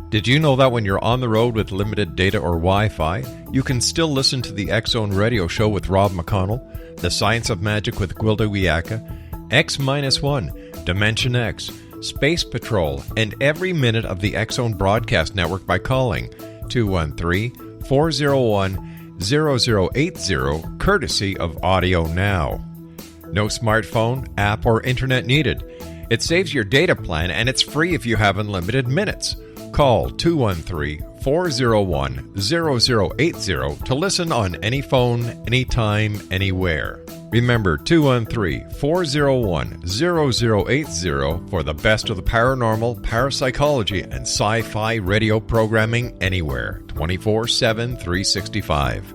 Did you know that when you're on the road with limited data or Wi-Fi, you can still listen to the X-Zone Radio Show with Rob McConnell, The Science of Magic with Gwilda Wiyaka, X-1, Dimension X, Space Patrol, and every minute of the X-Zone Broadcast Network by calling 213-401-0080, courtesy of Audio Now. No smartphone, app, or internet needed. It saves your data plan, and it's free if you have unlimited minutes. Call 213-401-0080 to listen on any phone, anytime, anywhere. Remember 213-401-0080 for the best of the paranormal, parapsychology, and sci-fi radio programming anywhere, 24/7, 365.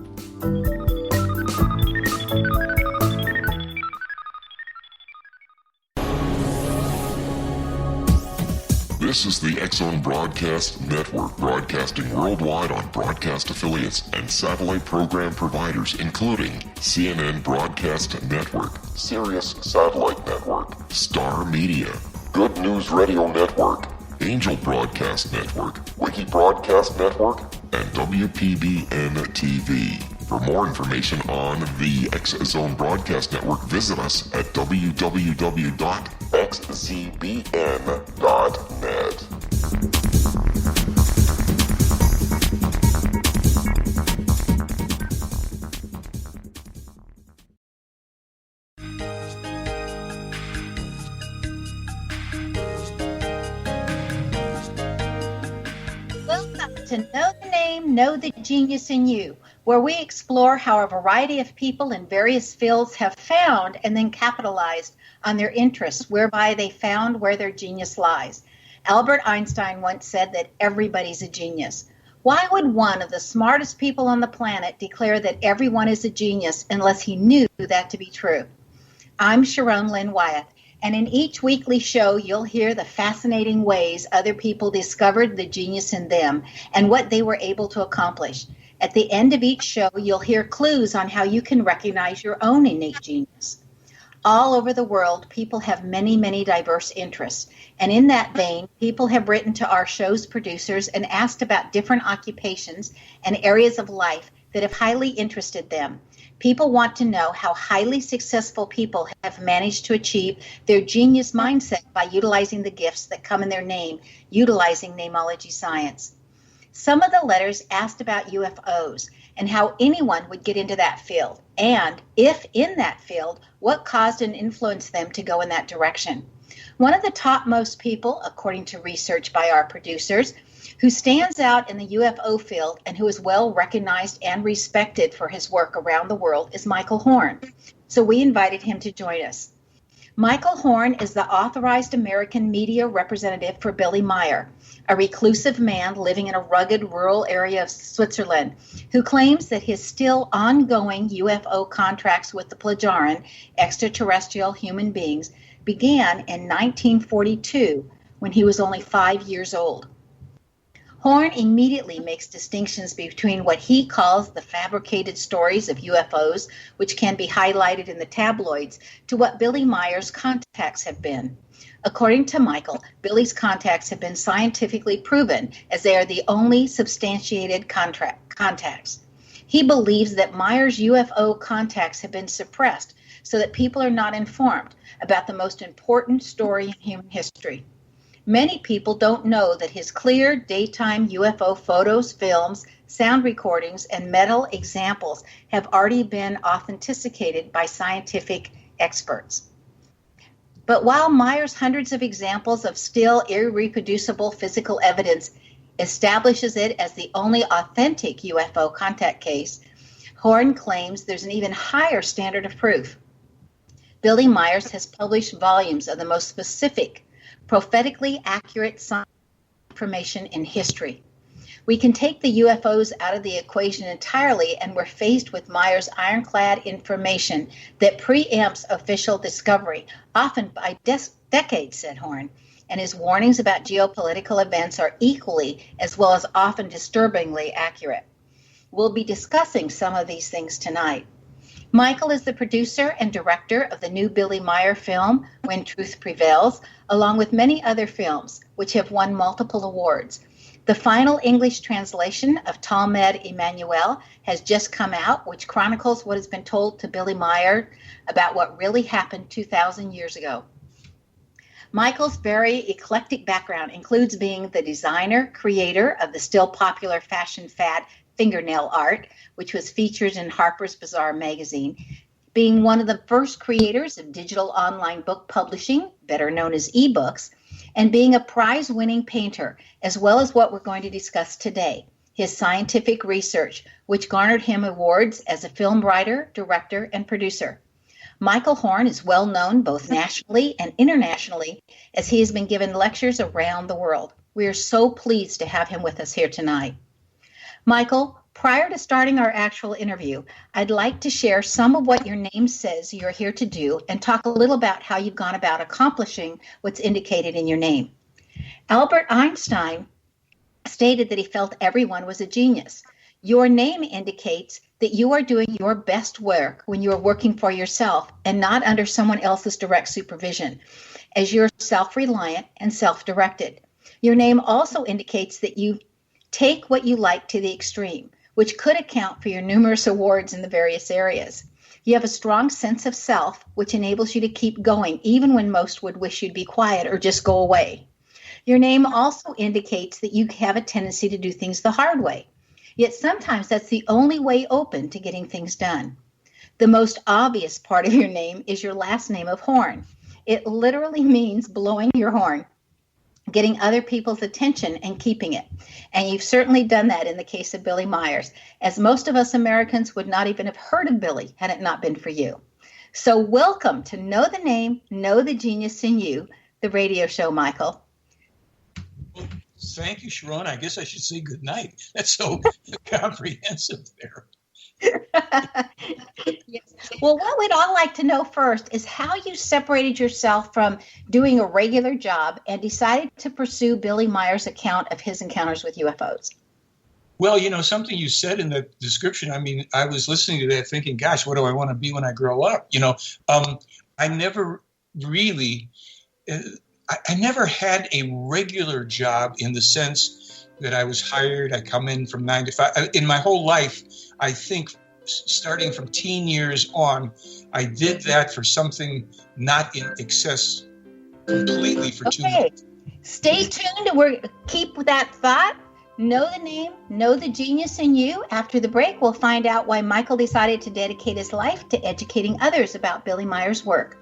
This is the X-Zone Broadcast Network, broadcasting worldwide on broadcast affiliates and satellite program providers, including CNN Broadcast Network, Sirius Satellite Network, Star Media, Good News Radio Network, Angel Broadcast Network, Wiki Broadcast Network, and WPBN TV. For more information on the X-Zone Broadcast Network, visit us at www.xzbn.net. Welcome to Know the Name, Know the Genius in You, where we explore how a variety of people in various fields have found and then capitalized on their interests, whereby they found where their genius lies. Albert Einstein once said that everybody's a genius. Why would one of the smartest people on the planet declare that everyone is a genius unless he knew that to be true? I'm Sharon Lynn Wyeth, and in each weekly show, you'll hear the fascinating ways other people discovered the genius in them and what they were able to accomplish. At the end of each show, you'll hear clues on how you can recognize your own innate genius. All over the world, people have many, many diverse interests. And in that vein, people have written to our show's producers and asked about different occupations and areas of life that have highly interested them. People want to know how highly successful people have managed to achieve their genius mindset by utilizing the gifts that come in their name, utilizing namology science. Some of the letters asked about UFOs and how anyone would get into that field, and if in that field, what caused and influenced them to go in that direction. One of the topmost people, according to research by our producers, who stands out in the UFO field and who is well recognized and respected for his work around the world is Michael Horn. So we invited him to join us. Michael Horn is the authorized American media representative for Billy Meier, a reclusive man living in a rugged rural area of Switzerland, who claims that his still ongoing UFO contracts with the Plagiaran, extraterrestrial human beings, began in 1942 when he was only 5 years old. Horn immediately makes distinctions between what he calls the fabricated stories of UFOs, which can be highlighted in the tabloids, to what Billy Meier's contacts have been. According to Michael, Billy's contacts have been scientifically proven, as they are the only substantiated contacts. He believes that Meier's UFO contacts have been suppressed so that people are not informed about the most important story in human history. Many people don't know that his clear daytime UFO photos, films, sound recordings, and metal examples have already been authenticated by scientific experts. But while Meier's hundreds of examples of still irreproducible physical evidence establishes it as the only authentic UFO contact case, Horn claims there's an even higher standard of proof. Billy Meier has published volumes of the most specific, prophetically accurate science information in history. We can take the UFOs out of the equation entirely, and we're faced with Meier's ironclad information that preempts official discovery, often by decades, said Horn, and his warnings about geopolitical events are equally, as well as often disturbingly accurate. We'll be discussing some of these things tonight. Michael is the producer and director of the new Billy Meier film, When Truth Prevails, along with many other films, which have won multiple awards. The final English translation of Talmud Emmanuel has just come out, which chronicles what has been told to Billy Meier about what really happened 2,000 years ago. Michael's very eclectic background includes being the designer, creator of the still popular fashion fad fingernail art, which was featured in Harper's Bazaar magazine, being one of the first creators of digital online book publishing, better known as ebooks, and being a prize-winning painter, as well as what we're going to discuss today, his scientific research, which garnered him awards as a film writer, director, and producer. Michael Horn is well known both nationally and internationally as he has been given lectures around the world. We are so pleased to have him with us here tonight. Michael, prior to starting our actual interview, I'd like to share some of what your name says you're here to do and talk a little about how you've gone about accomplishing what's indicated in your name. Albert Einstein stated that he felt everyone was a genius. Your name indicates that you are doing your best work when you are working for yourself and not under someone else's direct supervision, as you're self-reliant and self-directed. Your name also indicates that you take what you like to the extreme, which could account for your numerous awards in the various areas. You have a strong sense of self, which enables you to keep going, even when most would wish you'd be quiet or just go away. Your name also indicates that you have a tendency to do things the hard way. Yet sometimes that's the only way open to getting things done. The most obvious part of your name is your last name of Horn. It literally means blowing your horn, getting other people's attention and keeping it. And you've certainly done that in the case of Billy Myers, as most of us Americans would not even have heard of Billy had it not been for you. So welcome to Know the Name, Know the Genius in You, the radio show, Michael. Well, thank you, Sharon. I guess I should say good night. That's so comprehensive there. Yes. Well, what we'd all like to know first is how you separated yourself from doing a regular job and decided to pursue Billy Myers' account of his encounters with UFOs. Well, you know, something you said in the description, I mean, I was listening to that thinking, gosh, what do I want to be when I grow up? You know, I never really, I never had a regular job in the sense that I was hired. I come in from 9 to 5. In my whole life, I think starting from teen years on, I did that for something not in excess completely for 2 months. Stay tuned. We'll keep that thought. Know the name, know the genius in you. After the break, we'll find out why Michael decided to dedicate his life to educating others about Billy Myers' work.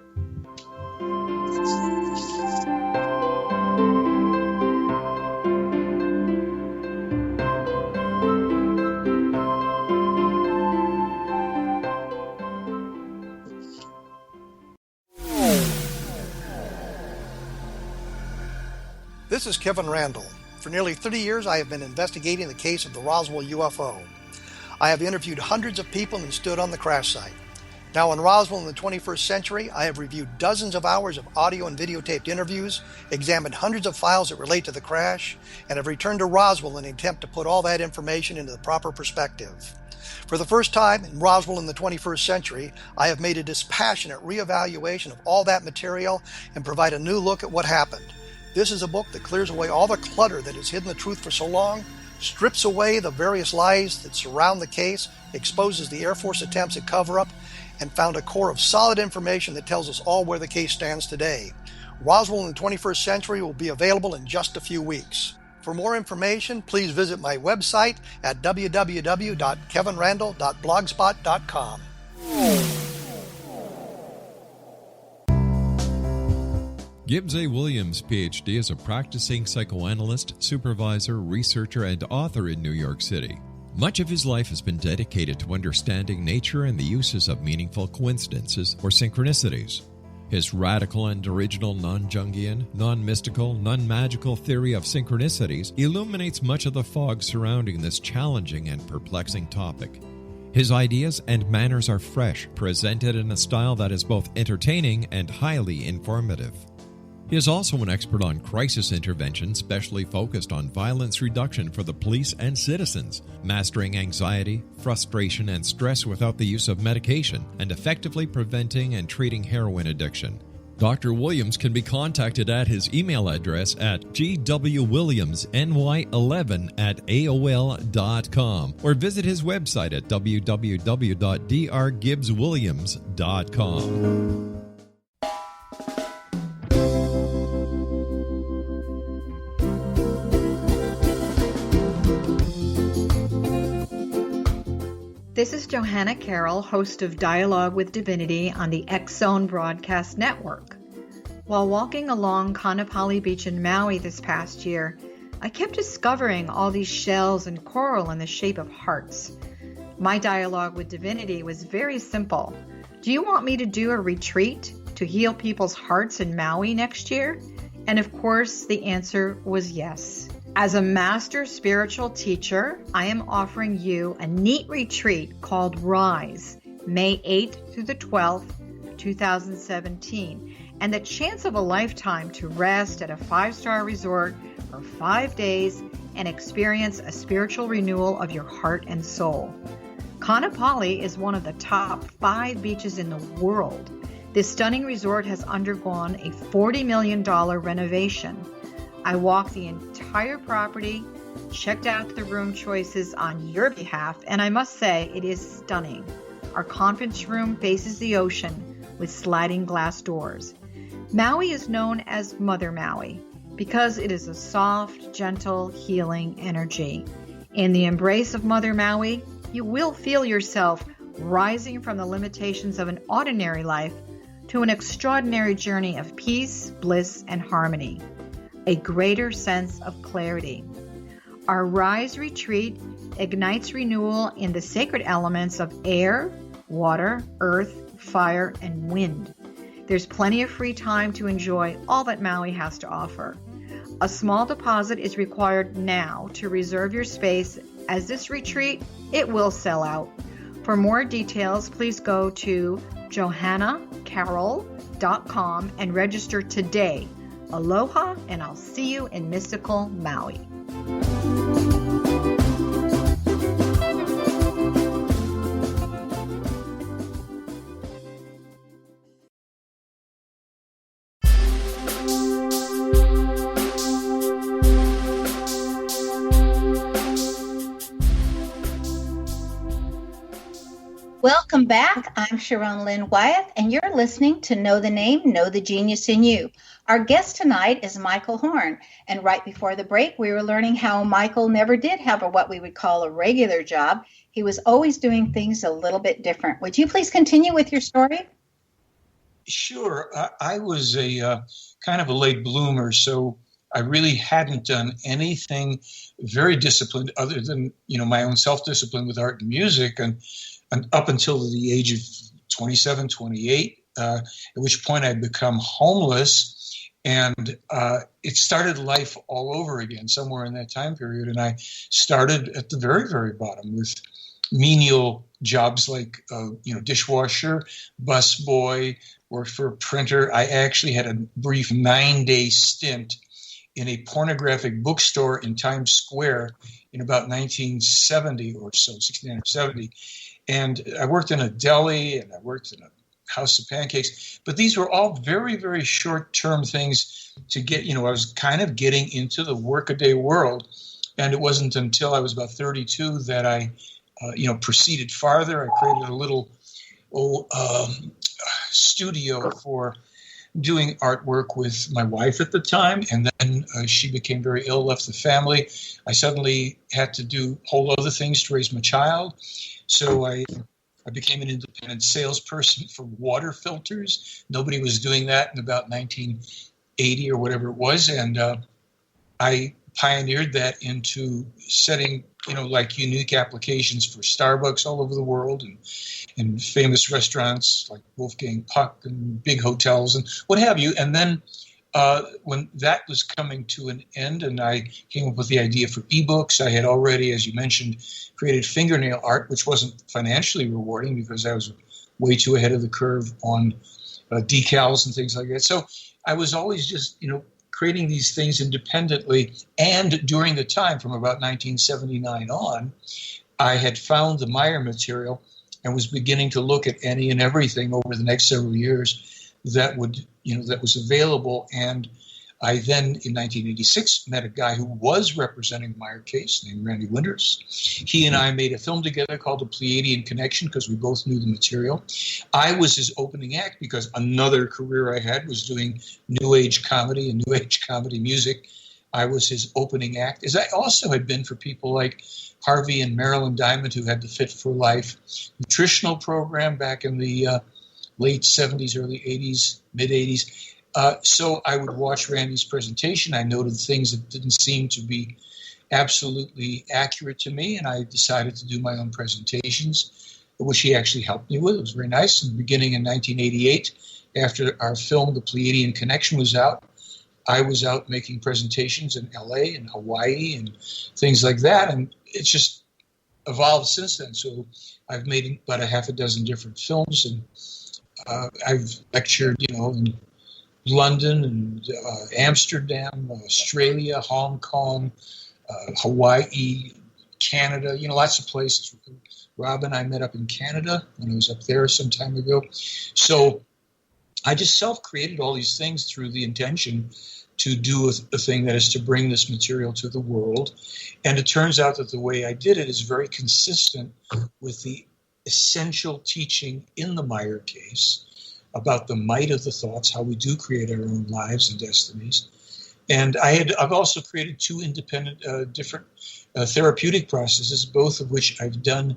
This is Kevin Randall. For nearly 30 years, I have been investigating the case of the Roswell UFO. I have interviewed hundreds of people and stood on the crash site. Now in Roswell in the 21st century, I have reviewed dozens of hours of audio and videotaped interviews, examined hundreds of files that relate to the crash, and have returned to Roswell in an attempt to put all that information into the proper perspective. For the first time in Roswell in the 21st century, I have made a dispassionate reevaluation of all that material and provide a new look at what happened. This is a book that clears away all the clutter that has hidden the truth for so long, strips away the various lies that surround the case, exposes the Air Force attempts at cover-up, and found a core of solid information that tells us all where the case stands today. Roswell in the 21st century will be available in just a few weeks. For more information, please visit my website at www.kevinrandall.blogspot.com. Gibbs A. Williams, Ph.D., is a practicing psychoanalyst, supervisor, researcher, and author in New York City. Much of his life has been dedicated to understanding nature and the uses of meaningful coincidences or synchronicities. His radical and original non-Jungian, non-mystical, non-magical theory of synchronicities illuminates much of the fog surrounding this challenging and perplexing topic. His ideas and manners are fresh, presented in a style that is both entertaining and highly informative. He is also an expert on crisis intervention, specially focused on violence reduction for the police and citizens, mastering anxiety, frustration, and stress without the use of medication, and effectively preventing and treating heroin addiction. Dr. Williams can be contacted at his email address at gwwilliamsny11@aol.com or visit his website at www.drgibbswilliams.com. This is Johanna Carroll, host of Dialogue with Divinity on the X-Zone Broadcast Network. While walking along Kaanapali Beach in Maui this past year, I kept discovering all these shells and coral in the shape of hearts. My dialogue with Divinity was very simple. Do you want me to do a retreat to heal people's hearts in Maui next year? And of course, the answer was yes. As a master spiritual teacher, I am offering you a neat retreat called Rise, May 8th through the 12th, 2017, and the chance of a lifetime to rest at a 5-star resort for 5 days and experience a spiritual renewal of your heart and soul. Kaanapali is one of the top 5 beaches in the world. This stunning resort has undergone a $40 million renovation. I walked the entire property, checked out the room choices on your behalf, and I must say it is stunning. Our conference room faces the ocean with sliding glass doors. Maui is known as Mother Maui because it is a soft, gentle, healing energy. In the embrace of Mother Maui, you will feel yourself rising from the limitations of an ordinary life to an extraordinary journey of peace, bliss, and harmony. A greater sense of clarity. Our Rise retreat ignites renewal in the sacred elements of air, water, earth, fire, and wind. There's plenty of free time to enjoy all that Maui has to offer. A small deposit is required now to reserve your space, as this retreat, it will sell out. For more details, please go to johannacarroll.com and register today. Aloha, and I'll see you in mystical Maui. Welcome back. I'm Sharon Lynn Wyeth, and you're listening to Know the Name, Know the Genius in You. Our guest tonight is Michael Horn, and right before the break, we were learning how Michael never did have what we would call a regular job. He was always doing things a little bit different. Would you please continue with your story? Sure. I was a kind of a late bloomer, so I really hadn't done anything very disciplined other than, my own self-discipline with art and music, and up until the age of 27, 28, at which point I'd become homeless. And it started life all over again somewhere in that time period. And I started at the very, very bottom with menial jobs like, dishwasher, busboy, worked for a printer. I actually had a brief 9-day stint in a pornographic bookstore in Times Square in about 1970 or so, 69 or 70. And I worked in a deli and I worked in a house of pancakes, but these were all very, very short-term things to get, I was kind of getting into the workaday world. And it wasn't until I was about 32 that I, proceeded farther. I created a little studio for doing artwork with my wife at the time. And then she became very ill, left the family. I suddenly had to do whole other things to raise my child. So I became an independent salesperson for water filters. Nobody was doing that in about 1980 or whatever it was. And I pioneered that into setting, unique applications for Starbucks all over the world and famous restaurants like Wolfgang Puck and big hotels and what have you. And then when that was coming to an end and I came up with the idea for ebooks, I had already, as you mentioned, created fingernail art, which wasn't financially rewarding because I was way too ahead of the curve on decals and things like that. So I was always just, creating these things independently. And during the time from about 1979 on, I had found the Meier material and was beginning to look at any and everything over the next several years that would that was available. And I then, in 1986, met a guy who was representing the Meier case named Randy Winters. He and I made a film together called The Pleiadian Connection because we both knew the material. I was his opening act because another career I had was doing New Age comedy and New Age comedy music. I was his opening act, as I also had been for people like Harvey and Marilyn Diamond, who had the Fit for Life nutritional program back in the late 70s, early 80s, mid 80s. So I would watch Randy's presentation. I noted things that didn't seem to be absolutely accurate to me, and I decided to do my own presentations, which he actually helped me with. It was very nice. In the beginning in 1988, after our film, The Pleiadian Connection, was out, I was out making presentations in LA and Hawaii and things like that, and it's just evolved since then. So I've made about a half a dozen different films, and I've lectured, in London and Amsterdam, Australia, Hong Kong, Hawaii, Canada, lots of places. Rob and I met up in Canada when I was up there some time ago. So I just self-created all these things through the intention to do a thing that is to bring this material to the world. And it turns out that the way I did it is very consistent with the essential teaching in the Meier case about the might of the thoughts, how we do create our own lives and destinies. And I've also created two independent, different therapeutic processes, both of which I've done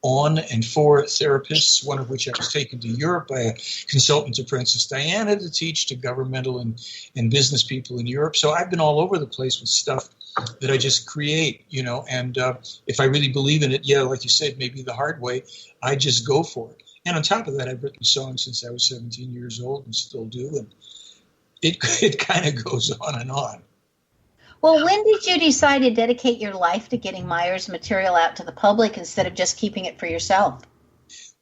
on and for therapists, one of which I was taken to Europe by a consultant to Princess Diana to teach to governmental and business people in Europe. So I've been all over the place with stuff that I just create, and if I really believe in it, like you said, maybe the hard way, I just go for it. And on top of that, I've written songs since I was 17 years old and still do, and it kind of goes on and on. Well, when did you decide to dedicate your life to getting Meier's material out to the public instead of just keeping it for yourself?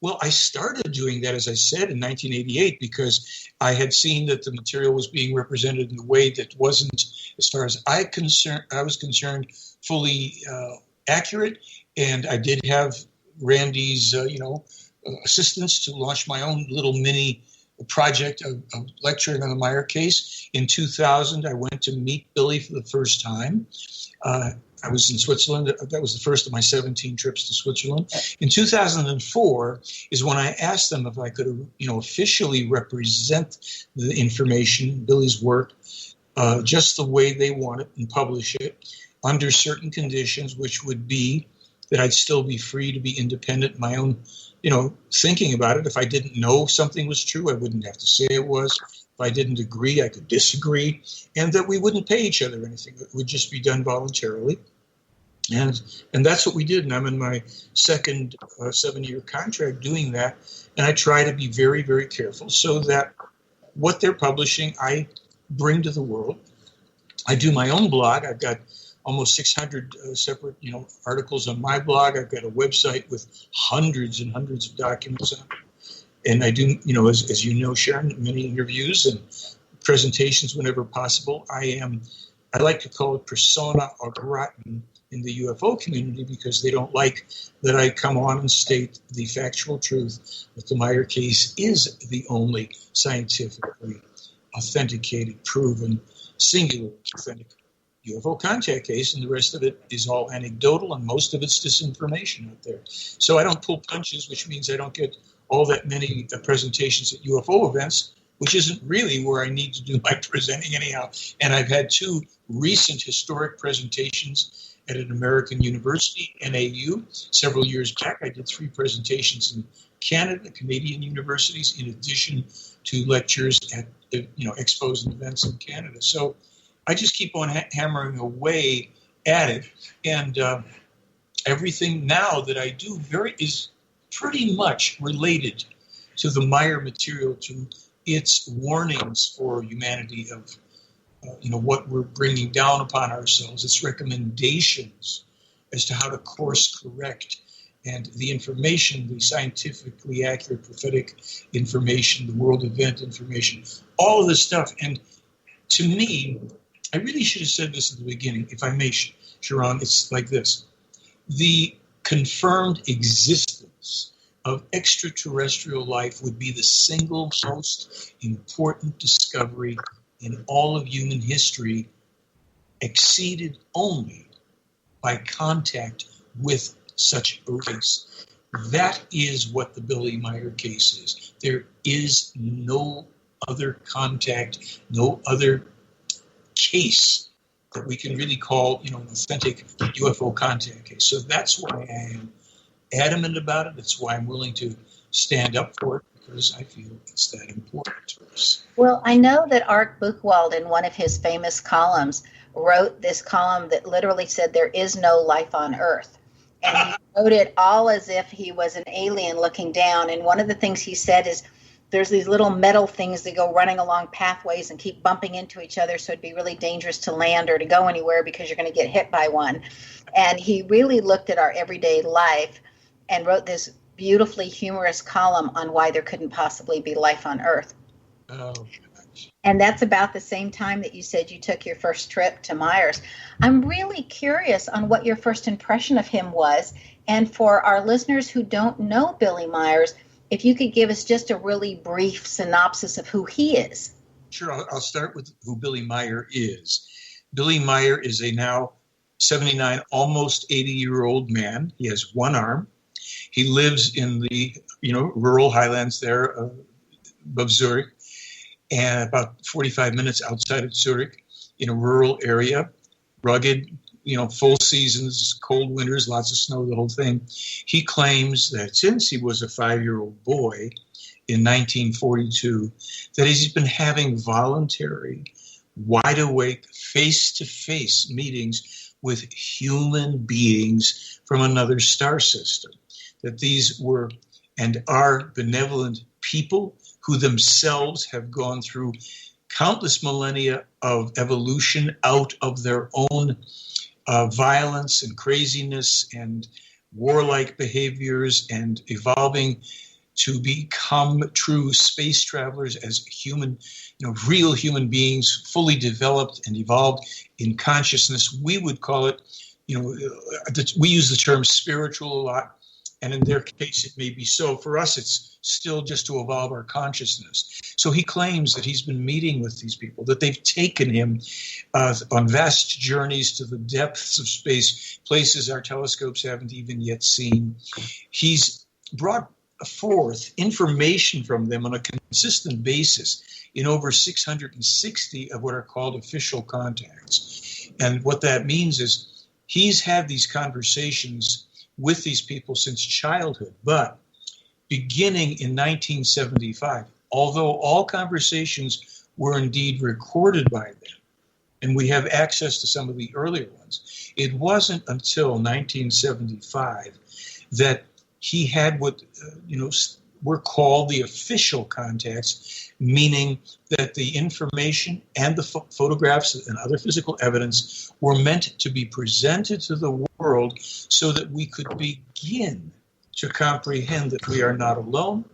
Well, I started doing that, as I said, in 1988 because I had seen that the material was being represented in a way that wasn't, as far as I was concerned, fully accurate. And I did have Randy's, assistance to launch my own little mini project of lecturing on the Meier case. In 2000, I went to meet Billy for the first time. I was in Switzerland. That was the first of my 17 trips to Switzerland. In 2004 is when I asked them if I could, officially represent the information, Billy's work, just the way they want it and publish it under certain conditions, which would be that I'd still be free to be independent in my own, thinking about it. If I didn't know something was true, I wouldn't have to say it was. If I didn't agree, I could disagree, and that we wouldn't pay each other anything. It would just be done voluntarily. And that's what we did. And I'm in my second 7-year contract doing that. And I try to be very, very careful so that what they're publishing, I bring to the world. I do my own blog. I've got almost 600 separate, articles on my blog. I've got a website with hundreds and hundreds of documents on it. And I do, as you know, Sharon, many interviews and presentations whenever possible. I like to call it persona au gratin in the UFO community because they don't like that I come on and state the factual truth that the Meier case is the only scientifically authenticated, proven, singular authentic UFO contact case, and the rest of it is all anecdotal, and most of it's disinformation out there. So I don't pull punches, which means I don't get all that many presentations at UFO events, which isn't really where I need to do my presenting anyhow. And I've had 2 recent historic presentations at an American university, NAU. Several years back, I did 3 presentations in Canada, Canadian universities, in addition to lectures at expos and events in Canada. So I just keep on hammering away at it, and everything now that I do is pretty much related to the Meier material, to its warnings for humanity of what we're bringing down upon ourselves, its recommendations as to how to course correct, and the information, the scientifically accurate prophetic information, the world event information, all of this stuff. And to me, I really should have said this at the beginning, if I may, Sharon. It's like this. The confirmed existence of extraterrestrial life would be the single most important discovery in all of human history, exceeded only by contact with such a race. That is what the Billy Meier case is. There is no other contact, no other case that we can really call, an authentic UFO contact case. So that's why I am adamant about it. That's why I'm willing to stand up for it, because I feel it's that important to us. Well, I know that Art Buchwald, in one of his famous columns, wrote this column that literally said there is no life on Earth. And he wrote it all as if he was an alien looking down. And one of the things he said is there's these little metal things that go running along pathways and keep bumping into each other, so it'd be really dangerous to land or to go anywhere because you're going to get hit by one. And he really looked at our everyday life and wrote this beautifully humorous column on why there couldn't possibly be life on Earth. Oh, and that's about the same time that you said you took your first trip to Myers. I'm really curious on what your first impression of him was. And for our listeners who don't know Billy Myers, if you could give us just a really brief synopsis of who he is. Sure, I'll start with who Billy Meier is. Billy Meier is a now 79, almost 80-year-old man. He has one arm. He lives in the, rural highlands there above Zurich, and about 45 minutes outside of Zurich, in a rural area, rugged, full seasons, cold winters, lots of snow, the whole thing. He claims that since he was a 5-year-old boy in 1942, that he's been having voluntary, wide-awake, face-to-face meetings with human beings from another star system, that these were and are benevolent people who themselves have gone through countless millennia of evolution out of their own violence and craziness and warlike behaviors, and evolving to become true space travelers as human, real human beings, fully developed and evolved in consciousness. We would call it, we use the term spiritual a lot, and in their case it may be so. For us, it's still just to evolve our consciousness. So he claims that he's been meeting with these people, that they've taken him on vast journeys to the depths of space, places our telescopes haven't even yet seen. He's brought forth information from them on a consistent basis in over 660 of what are called official contacts. And what that means is he's had these conversations with these people since childhood, but beginning in 1975, although all conversations were indeed recorded by them, and we have access to some of the earlier ones, it wasn't until 1975 that he had what were called the official contacts, meaning that the information and the photographs and other physical evidence were meant to be presented to the world so that we could begin to comprehend that we are not alone,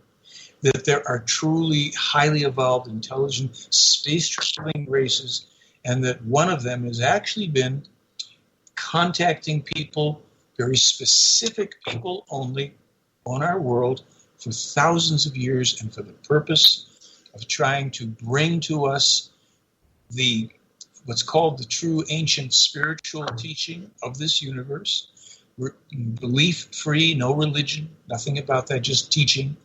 that there are truly highly evolved, intelligent, space-traveling races, and that one of them has actually been contacting people, very specific people only, on our world for thousands of years, and for the purpose of trying to bring to us what's called the true ancient spiritual teaching of this universe. Belief-free, no religion, nothing about that, just teaching,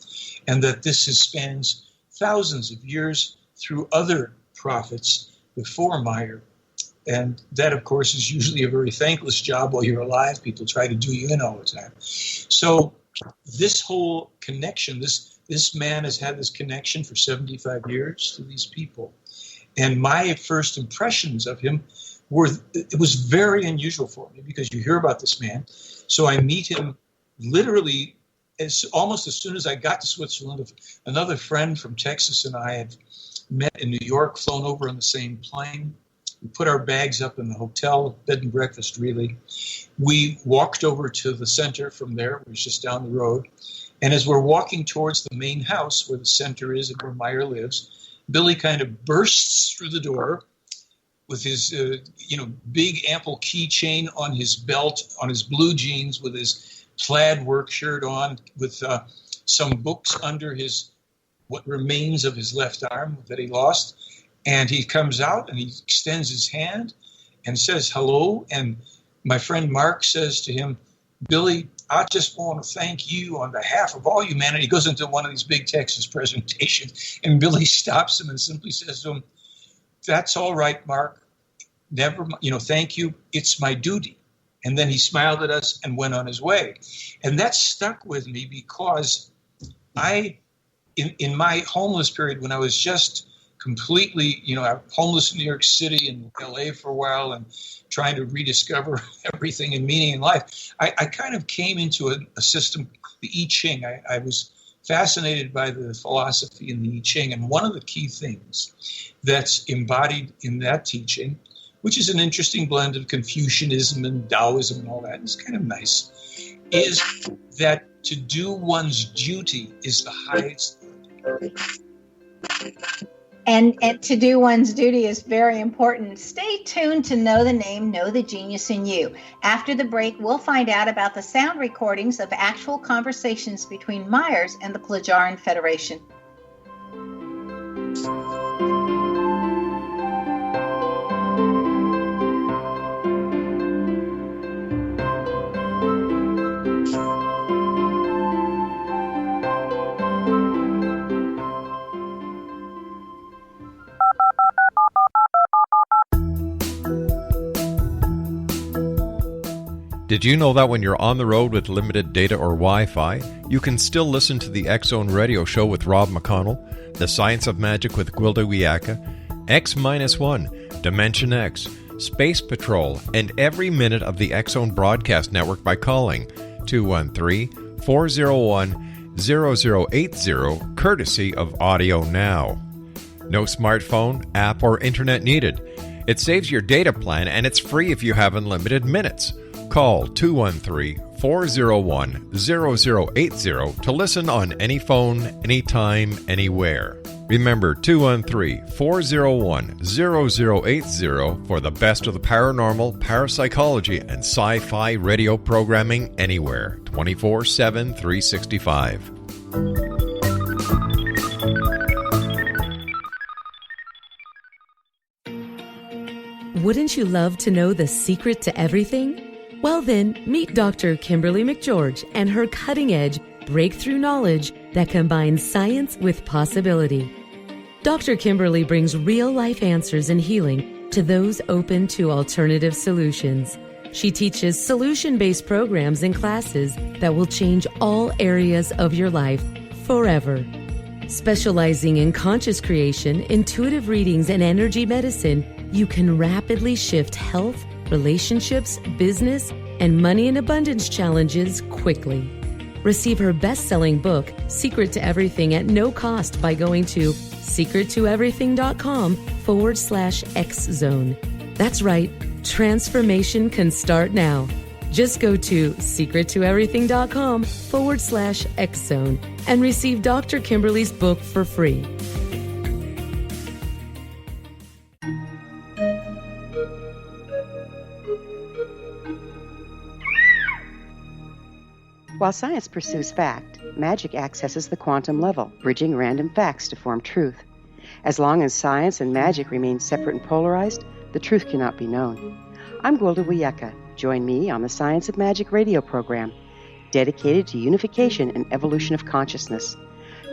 and that this spans thousands of years through other prophets before Meier. And that, of course, is usually a very thankless job while you're alive. People try to do you in all the time. So this whole connection, this man has had this connection for 75 years to these people. And my first impressions of him it was very unusual for me, because you hear about this man. So I meet him literally almost as soon as I got to Switzerland. Another friend from Texas and I had met in New York, flown over on the same plane. We put our bags up in the hotel, bed and breakfast, really. We walked over to the center from there. It was just down the road. And as we're walking towards the main house where the center is and where Meier lives, Billy kind of bursts through the door with his, big ample keychain on his belt, on his blue jeans, with his plaid work shirt on, with some books under what remains of his left arm that he lost. And he comes out and he extends his hand and says hello. And my friend Mark says to him, Billy, I just want to thank you on behalf of all humanity. He goes into one of these big Texas presentations, and Billy stops him and simply says to him, that's all right, Mark. Never, thank you. It's my duty. And then he smiled at us and went on his way. And that stuck with me because in my homeless period, when I was just completely, I was homeless in New York City and LA for a while and trying to rediscover everything and meaning in life, I kind of came into a system, the I Ching. I was fascinated by the philosophy in the I Ching. And one of the key things that's embodied in that teaching, which is an interesting blend of Confucianism and Taoism and all that, it's kind of nice, is that to do one's duty is the highest. And to do one's duty is very important. Stay tuned to Know the Name, Know the Genius in You. After the break, we'll find out about the sound recordings of actual conversations between Myers and the Plagiaran Federation. Did you know that when you're on the road with limited data or Wi-Fi, you can still listen to the X-Zone Radio Show with Rob McConnell, The Science of Magic with Gwilda Wiyaka, X-1, Dimension X, Space Patrol, and every minute of the X-Zone Broadcast Network by calling 213-401-0080, courtesy of Audio Now. No smartphone, app, or internet needed. It saves your data plan and it's free if you have unlimited minutes. Call 213-401-0080 to listen on any phone, anytime, anywhere. Remember 213-401-0080 for the best of the paranormal, parapsychology, and sci-fi radio programming anywhere, 24/7, 365. Wouldn't you love to know the secret to everything? Well then, meet Dr. Kimberly McGeorge and her cutting-edge breakthrough knowledge that combines science with possibility. Dr. Kimberly brings real-life answers and healing to those open to alternative solutions. She teaches solution-based programs and classes that will change all areas of your life forever. Specializing in conscious creation, intuitive readings, and energy medicine, you can rapidly shift health, relationships, business, and money and abundance challenges quickly. Receive her best-selling book, Secret to Everything, at no cost by going to secrettoeverything.com/X-Zone. That's right, transformation can start now. Just go to secrettoeverything.com/X-Zone and receive Dr. Kimberly's book for free. While science pursues fact, magic accesses the quantum level, bridging random facts to form truth. As long as science and magic remain separate and polarized, the truth cannot be known. I'm Gwilda Wiyaka. Join me on the Science of Magic radio program, dedicated to unification and evolution of consciousness.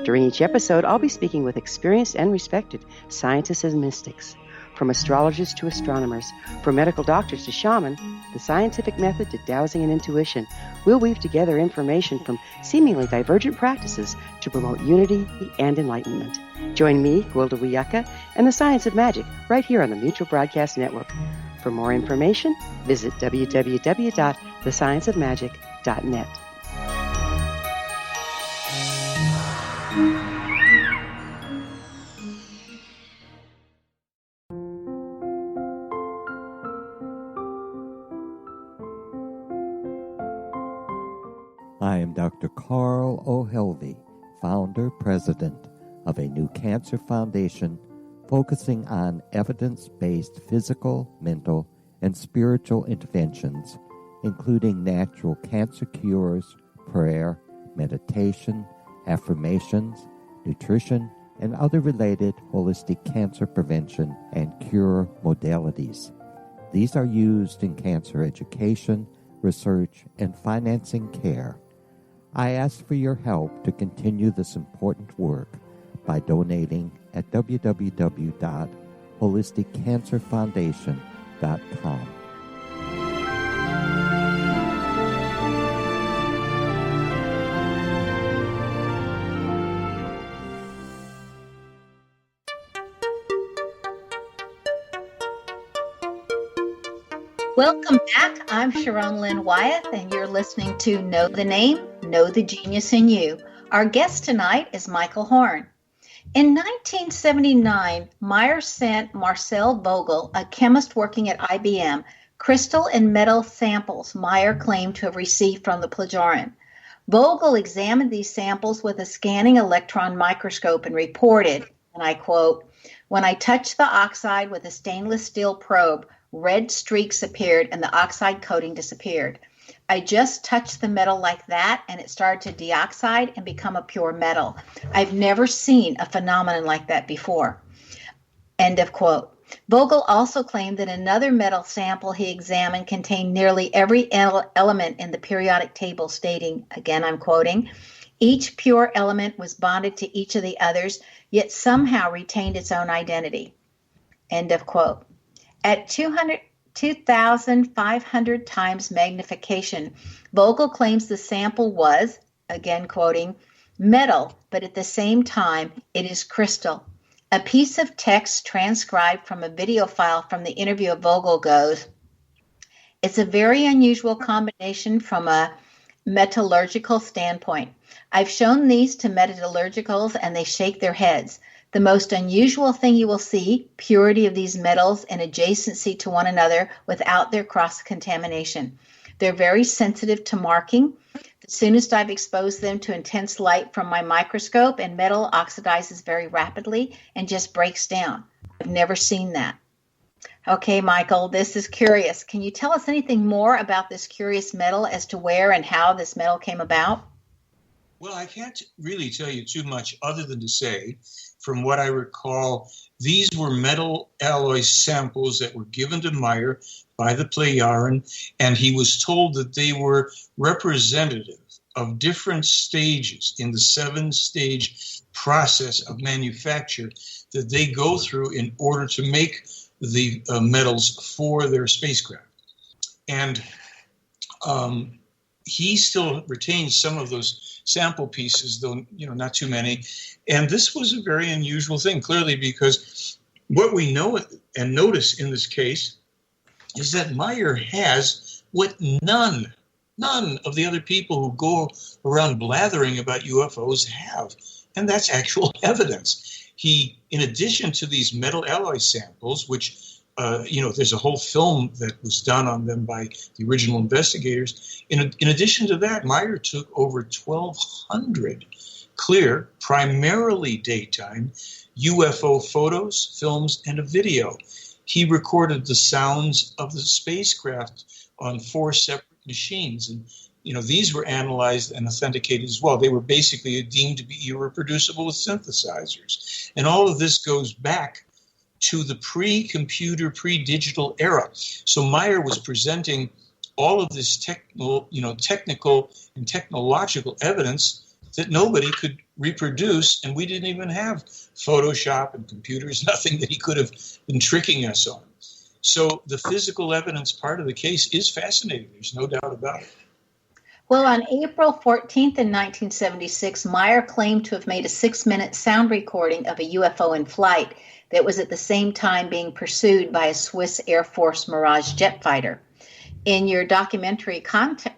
During each episode, I'll be speaking with experienced and respected scientists and mystics. From astrologers to astronomers, from medical doctors to shaman, the scientific method to dowsing and intuition, we'll weave together information from seemingly divergent practices to promote unity and enlightenment. Join me, Gwilda Wiyaka, and the Science of Magic right here on the Mutual Broadcast Network. For more information, visit www.thescienceofmagic.net. I am Dr. Carl O'Helvey, founder, president of a new cancer foundation focusing on evidence-based physical, mental, and spiritual interventions, including natural cancer cures, prayer, meditation, affirmations, nutrition, and other related holistic cancer prevention and cure modalities. These are used in cancer education, research, and financing care. I ask for your help to continue this important work by donating at www.holisticcancerfoundation.com. Welcome back. I'm Sharon Lynn Wyeth, and you're listening to Know the Name, Know the Genius in You. Our guest tonight is Michael Horn. In 1979, Meier sent Marcel Vogel, a chemist working at IBM, crystal and metal samples Meier claimed to have received from the Plagiarin. Vogel examined these samples with a scanning electron microscope and reported, and I quote, "When I touched the oxide with a stainless steel probe, red streaks appeared and the oxide coating disappeared. I just touched the metal like that and it started to deoxide and become a pure metal. I've never seen a phenomenon like that before." End of quote. Vogel also claimed that another metal sample he examined contained nearly every element in the periodic table, stating, again I'm quoting, "Each pure element was bonded to each of the others, yet somehow retained its own identity." End of quote. At 2,500 times magnification, Vogel claims the sample was, again quoting, "metal, but at the same time, it is crystal." A piece of text transcribed from a video file from the interview of Vogel goes, "It's a very unusual combination from a metallurgical standpoint. I've shown these to metallurgicals and they shake their heads. The most unusual thing you will see, purity of these metals and adjacency to one another without their cross-contamination. They're very sensitive to marking. The soonest I've exposed them to intense light from my microscope, and metal oxidizes very rapidly and just breaks down. I've never seen that." Okay, Michael, this is curious. Can you tell us anything more about this curious metal as to where and how this metal came about? Well, I can't really tell you too much other than to say, from what I recall, these were metal alloy samples that were given to Meier by the Plagiarin, and he was told that they were representative of different stages in the 7-stage process of manufacture that they go through in order to make the metals for their spacecraft. And he still retains some of those sample pieces, though not too many. And this was a very unusual thing, clearly, because what we know and notice in this case is that Meier has what none of the other people who go around blathering about UFOs have, and that's actual evidence. He, in addition to these metal alloy samples, which there's a whole film that was done on them by the original investigators. In addition to that, Meier took over 1,200 clear, primarily daytime, UFO photos, films, and a video. He recorded the sounds of the spacecraft on 4 separate machines. And, these were analyzed and authenticated as well. They were basically deemed to be irreproducible with synthesizers. And all of this goes back to the pre-computer, pre-digital era. So Meier was presenting all of this technical and technological evidence that nobody could reproduce, and we didn't even have Photoshop and computers, nothing that he could have been tricking us on. So the physical evidence part of the case is fascinating. There's no doubt about it. Well, on April 14th in 1976, Meier claimed to have made a 6-minute sound recording of a UFO in flight that was at the same time being pursued by a Swiss Air Force Mirage jet fighter. In your documentary Contact,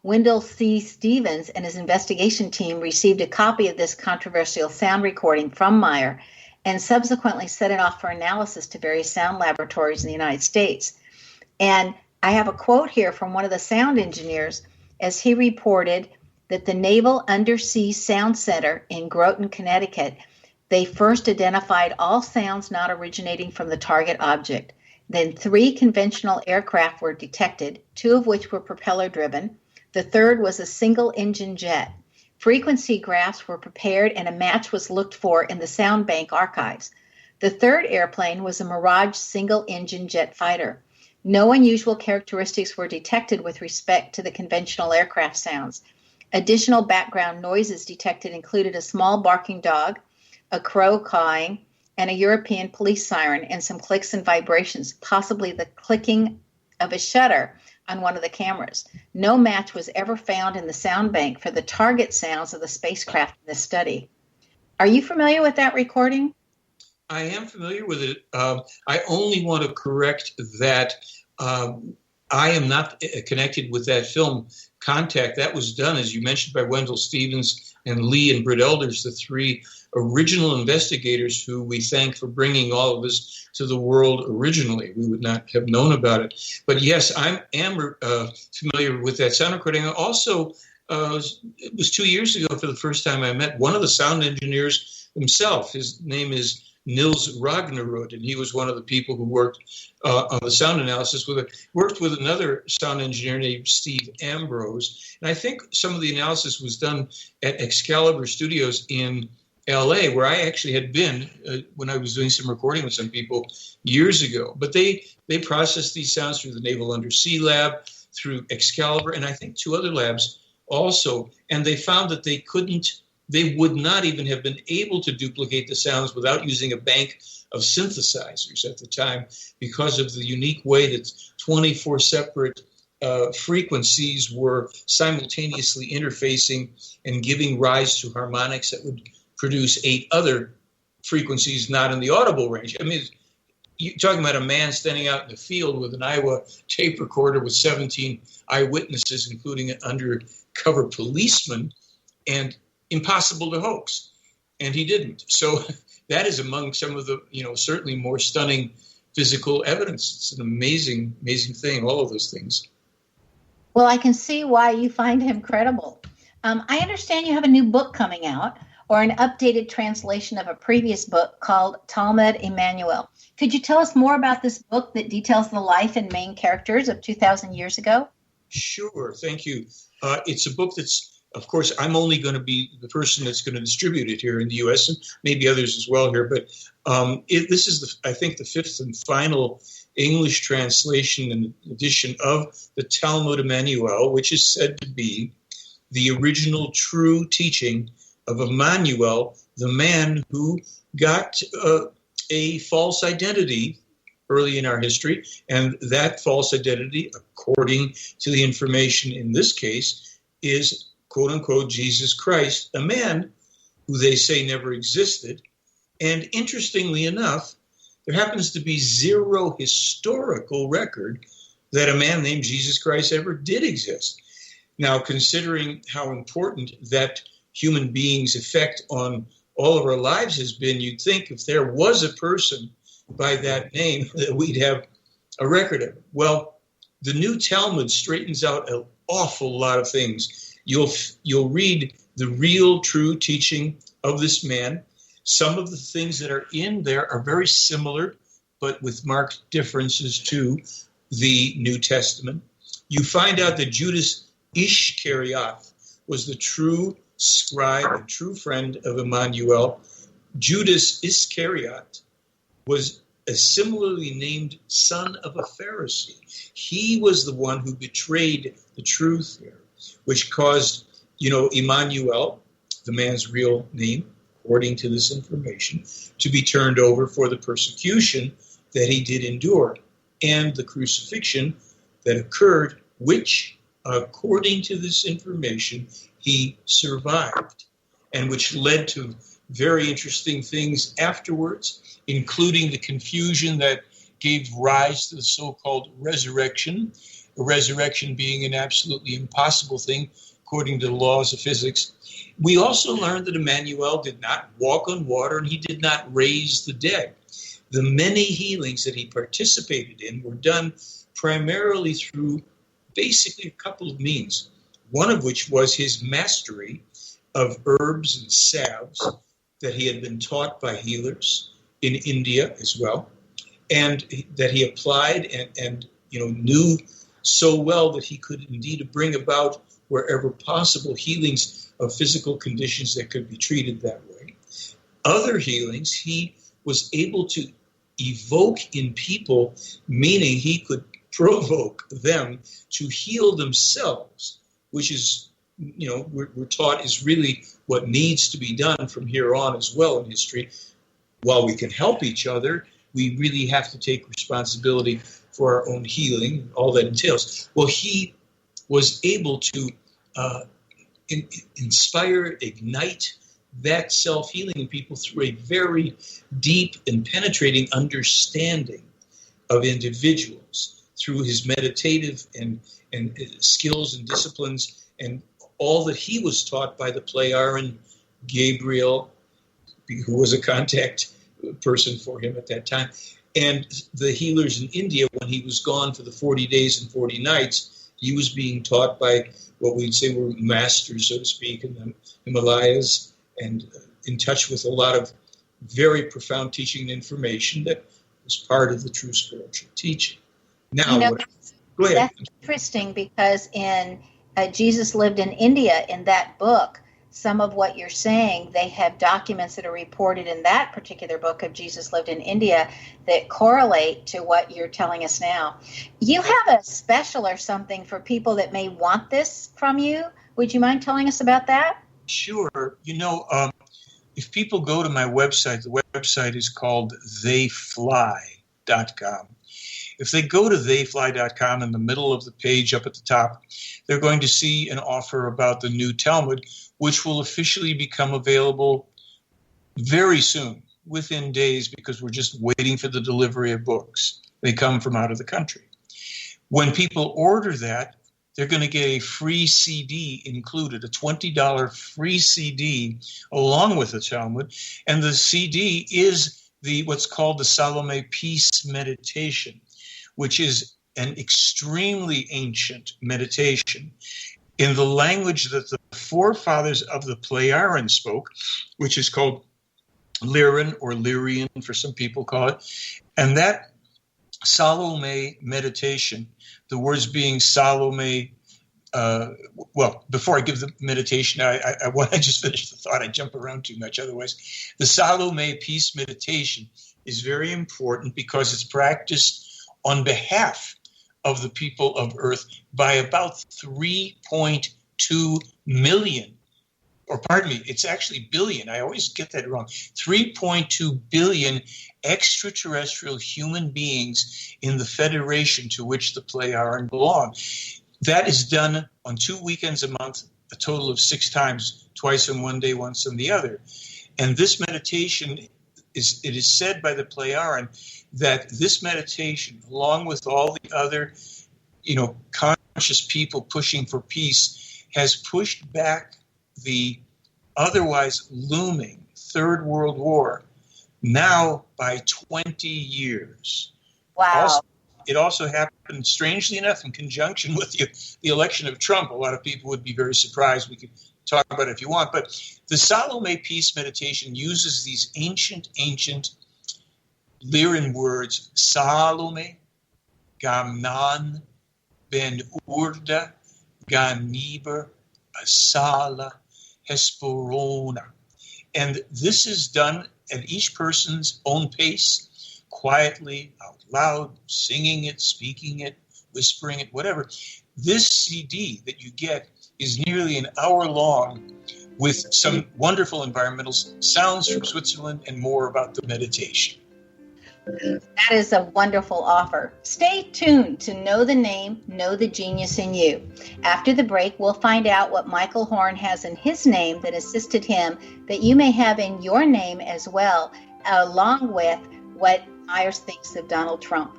Wendell C. Stevens and his investigation team received a copy of this controversial sound recording from Meier and subsequently sent it off for analysis to various sound laboratories in the United States. And I have a quote here from one of the sound engineers as he reported that the Naval Undersea Sound Center in Groton, Connecticut, they first identified all sounds not originating from the target object. Then 3 conventional aircraft were detected, 2 of which were propeller-driven. The third was a single-engine jet. Frequency graphs were prepared and a match was looked for in the sound bank archives. The third airplane was a Mirage single-engine jet fighter. No unusual characteristics were detected with respect to the conventional aircraft sounds. Additional background noises detected included a small barking dog, a crow cawing, and a European police siren, and some clicks and vibrations, possibly the clicking of a shutter on one of the cameras. No match was ever found in the sound bank for the target sounds of the spacecraft in this study. Are you familiar with that recording? I am familiar with it. I only want to correct that I am not connected with that film, Contact. That was done, as you mentioned, by Wendell Stevens and Lee and Britt Elders, the three original investigators who we thank for bringing all of this to the world originally. We would not have known about it. But yes, I am familiar with that sound recording. Also, it was 2 years ago for the first time I met one of the sound engineers himself. His name is Nils Ragnerud, and he was one of the people who worked on the sound analysis with it. Worked with another sound engineer named Steve Ambrose, and I think some of the analysis was done at Excalibur Studios in L.A., where I actually had been when I was doing some recording with some people years ago. But they processed these sounds through the Naval Undersea Lab, through Excalibur, and I think two other labs also, and they found that they would not even have been able to duplicate the sounds without using a bank of synthesizers at the time, because of the unique way that 24 separate frequencies were simultaneously interfacing and giving rise to harmonics that would produce 8 other frequencies not in the audible range. I mean, you're talking about a man standing out in the field with an Iowa tape recorder with 17 eyewitnesses, including an undercover policeman, and impossible to hoax. And he didn't. So that is among some of the, certainly more stunning physical evidence. It's an amazing, amazing thing, all of those things. Well, I can see why you find him credible. I understand you have a new book coming out, or an updated translation of a previous book called Talmud Emmanuel. Could you tell us more about this book that details the life and main characters of 2,000 years ago? Sure, thank you. It's a book that's, of course, I'm only going to be the person that's going to distribute it here in the U.S. and maybe others as well here. But this is, I think, the 5th and final English translation and edition of the Talmud Emmanuel, which is said to be the original true teaching of Emmanuel, the man who got a false identity early in our history. And that false identity, according to the information in this case, is, quote unquote, Jesus Christ, a man who they say never existed. And interestingly enough, there happens to be zero historical record that a man named Jesus Christ ever did exist. Now, considering how important that human beings' effect on all of our lives has been, you'd think if there was a person by that name that we'd have a record of it. Well, the new Talmud straightens out an awful lot of things. You'll read the real true teaching of this man. Some of the things that are in there are very similar, but with marked differences to the New Testament. You find out that Judas Iscariot was the true scribe and true friend of Emmanuel. Judas Iscariot was a similarly named son of a Pharisee. He was the one who betrayed the truth here, which caused, Emmanuel, the man's real name, according to this information, to be turned over for the persecution that he did endure and the crucifixion that occurred, which, according to this information, he survived, and which led to very interesting things afterwards, including the confusion that gave rise to the so-called resurrection, the resurrection being an absolutely impossible thing according to the laws of physics. We also learned that Emmanuel did not walk on water and he did not raise the dead. The many healings that he participated in were done primarily through basically a couple of means, one of which was his mastery of herbs and salves that he had been taught by healers in India as well, and that he applied and knew so well that he could indeed bring about wherever possible healings of physical conditions that could be treated that way. Other healings, he was able to evoke in people, meaning he could provoke them to heal themselves, which is, we're taught is really what needs to be done from here on as well in history. While we can help each other, we really have to take responsibility for our own healing, all that entails. Well, he was able to inspire, ignite that self-healing in people through a very deep and penetrating understanding of individuals through his meditative and skills and disciplines and all that he was taught by the Plejaran Gabriel, who was a contact person for him at that time, and the healers in India. When he was gone for the 40 days and 40 nights, he was being taught by what we'd say were masters, so to speak, in the Himalayas, and in touch with a lot of very profound teaching and information that was part of the true spiritual teaching. Now, go ahead. That's interesting because in Jesus Lived in India, in that book, some of what you're saying, they have documents that are reported in that particular book of Jesus Lived in India that correlate to what you're telling us now. You have a special or something for people that may want this from you. Would you mind telling us about that? Sure. If people go to my website, the website is called theyfly.com. If they go to theyfly.com, in the middle of the page up at the top, they're going to see an offer about the new Talmud, which will officially become available very soon, within days, because we're just waiting for the delivery of books. They come from out of the country. When people order that, they're going to get a free CD included, a $20 free CD along with the Talmud. And the CD is what's called the Salome Peace Meditation, which is an extremely ancient meditation in the language that the forefathers of the Plejaran spoke, which is called Lyrian or Lyrian, for some people call it. And that Salome meditation, the words being Salome, before I give the meditation, I want to just finish the thought. I jump around too much otherwise. The Salome Peace Meditation is very important because it's practiced on behalf of the people of Earth by about 3.2 million, or pardon me, it's actually billion. I always get that wrong. 3.2 billion extraterrestrial human beings in the federation to which the Plejaran belong. That is done on 2 weekends a month, a total of 6 times, twice on one day, once on the other. And this meditation it is said by the Plejaran that this meditation, along with all the other, conscious people pushing for peace, has pushed back the otherwise looming Third World War now by 20 years. Wow. It also happened, strangely enough, in conjunction with the election of Trump. A lot of people would be very surprised. We could talk about it if you want. But the Salome Peace Meditation uses these ancient Lyrian words, Salome, Gamnan, Ben Urda, Ganiber, Asala, Hesperona. And this is done at each person's own pace, quietly, out loud, singing it, speaking it, whispering it, whatever. This CD that you get is nearly an hour long with some wonderful environmental sounds from Switzerland and more about the meditation. That is a wonderful offer. Stay tuned to Know the Name, Know the Genius in You. After the break, we'll find out what Michael Horn has in his name that assisted him that you may have in your name as well, along with what Meier thinks of Donald Trump.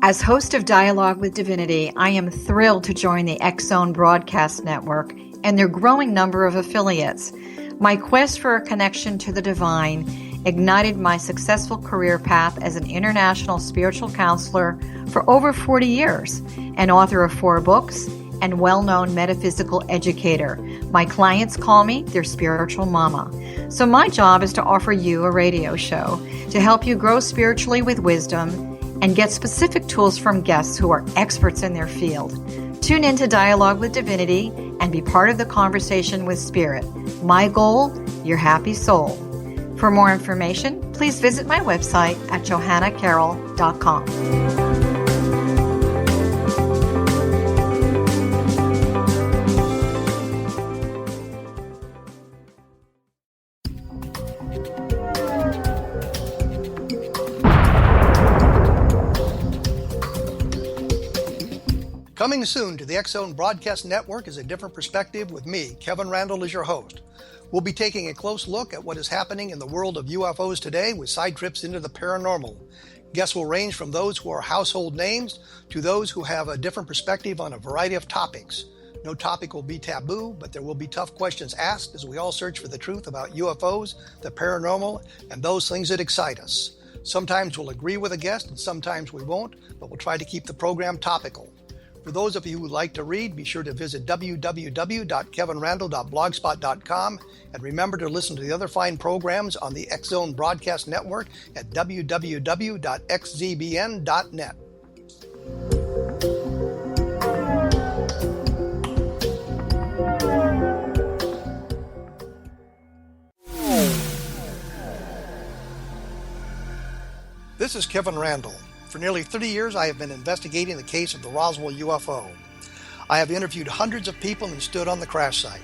As host of Dialogue with Divinity, I am thrilled to join the X-Zone Broadcast Network and their growing number of affiliates. My quest for a connection to the divine ignited my successful career path as an international spiritual counselor for over 40 years, an author of 4 books, and well-known metaphysical educator. My clients call me their spiritual mama. So my job is to offer you a radio show to help you grow spiritually with wisdom and get specific tools from guests who are experts in their field. Tune in to Dialogue with Divinity and be part of the conversation with Spirit. My goal, your happy soul. For more information, please visit my website at johannacarroll.com. Coming soon to the X-Zone Broadcast Network is A Different Perspective with me, Kevin Randle, as your host. We'll be taking a close look at what is happening in the world of UFOs today with side trips into the paranormal. Guests will range from those who are household names to those who have a different perspective on a variety of topics. No topic will be taboo, but there will be tough questions asked as we all search for the truth about UFOs, the paranormal, and those things that excite us. Sometimes we'll agree with a guest and sometimes we won't, but we'll try to keep the program topical. For those of you who would like to read, be sure to visit www.kevinrandle.blogspot.com and remember to listen to the other fine programs on the X-Zone Broadcast Network at www.xzbn.net. This is Kevin Randle. For nearly 30 years, I have been investigating the case of the Roswell UFO. I have interviewed hundreds of people and stood on the crash site.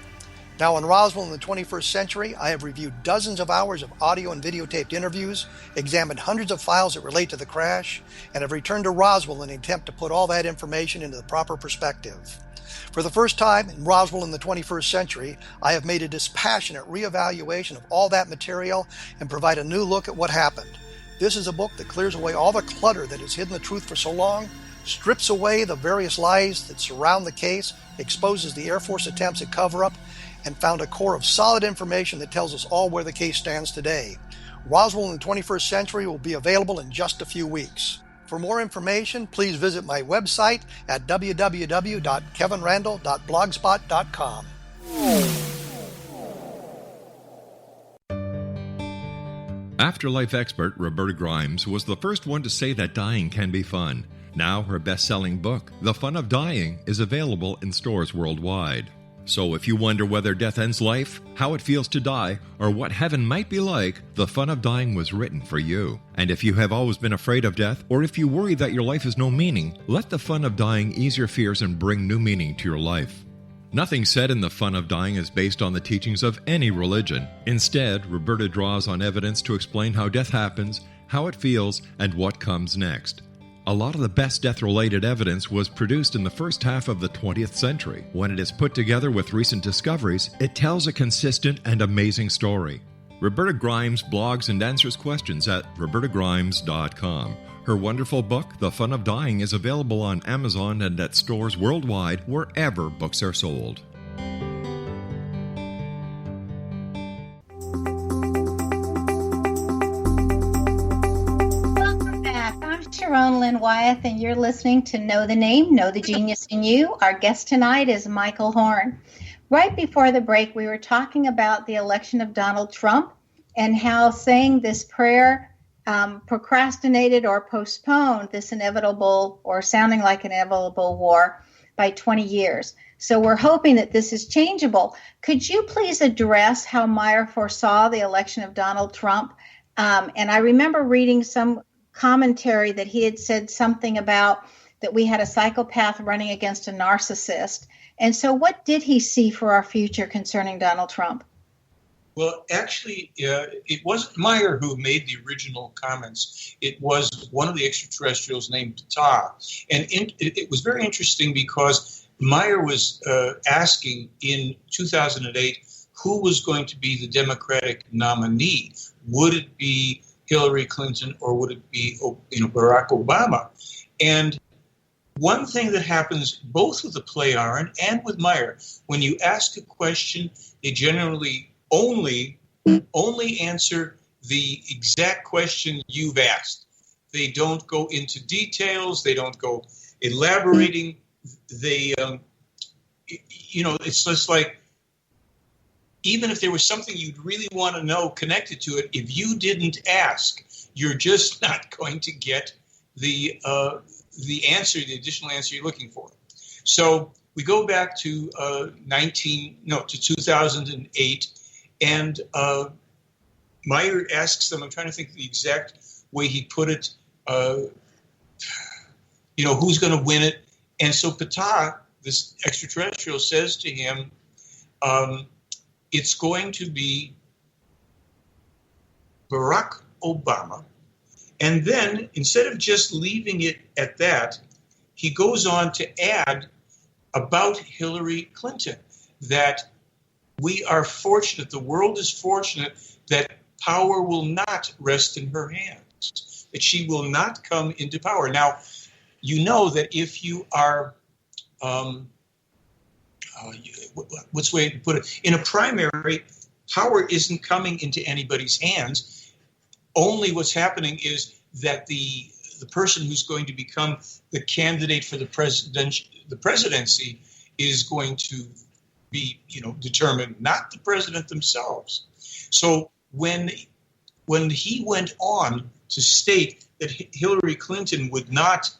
Now in Roswell in the 21st century, I have reviewed dozens of hours of audio and videotaped interviews, examined hundreds of files that relate to the crash, and have returned to Roswell in an attempt to put all that information into the proper perspective. For the first time in Roswell in the 21st century, I have made a dispassionate reevaluation of all that material and provide a new look at what happened. This is a book that clears away all the clutter that has hidden the truth for so long, strips away the various lies that surround the case, exposes the Air Force attempts at cover-up, and found a core of solid information that tells us all where the case stands today. Roswell in the 21st century will be available in just a few weeks. For more information, please visit my website at www.kevinrandle.blogspot.com. Afterlife expert Roberta Grimes was the first one to say that dying can be fun. Now her best-selling book, The Fun of Dying, is available in stores worldwide. So if you wonder whether death ends life, how it feels to die, or what heaven might be like, The Fun of Dying was written for you. And if you have always been afraid of death, or if you worry that your life has no meaning, let The Fun of Dying ease your fears and bring new meaning to your life. Nothing said in The Fun of Dying is based on the teachings of any religion. Instead, Roberta draws on evidence to explain how death happens, how it feels, and what comes next. A lot of the best death-related evidence was produced in the first half of the 20th century. When it is put together with recent discoveries, it tells a consistent and amazing story. Roberta Grimes blogs and answers questions at robertagrimes.com. Her wonderful book, The Fun of Dying, is available on Amazon and at stores worldwide wherever books are sold. Welcome back. I'm Sharon Lynn Wyeth, and you're listening to Know the Name, Know the Genius in You. Our guest tonight is Michael Horn. Right before the break, we were talking about the election of Donald Trump and how saying this prayer procrastinated or postponed this inevitable or sounding like inevitable war by 20 years. So we're hoping that this is changeable. Could you please address how Meier foresaw the election of Donald Trump? And I remember reading some commentary that he had said something about that we had a psychopath running against a narcissist. And so what did he see for our future concerning Donald Trump? Well, actually, it wasn't Meier who made the original comments. It was one of the extraterrestrials named Ptah. And it was very interesting because Meier was asking in 2008 who was going to be the Democratic nominee. Would it be Hillary Clinton or would it be Barack Obama? And one thing that happens both with the Play Iron and with Meier, when you ask a question, they generally only answer the exact question you've asked. They don't go into details. They don't go elaborating. They, it's just like, even if there was something you'd really want to know connected to it, if you didn't ask, you're just not going to get the answer, the additional answer you're looking for. So we go back to 2008, and Meier asks them, I'm trying to think of the exact way he put it, who's going to win it. And so Ptah, this extraterrestrial, says to him, it's going to be Barack Obama. And then, instead of just leaving it at that, he goes on to add about Hillary Clinton, that we are fortunate, the world is fortunate, that power will not rest in her hands, that she will not come into power. Now, you know that if you are, what's the way to put it? In a primary, power isn't coming into anybody's hands. Only what's happening is that the person who's going to become the candidate for the presidency is going to be, determined, not the president themselves. So when he went on to state that Hillary Clinton would not,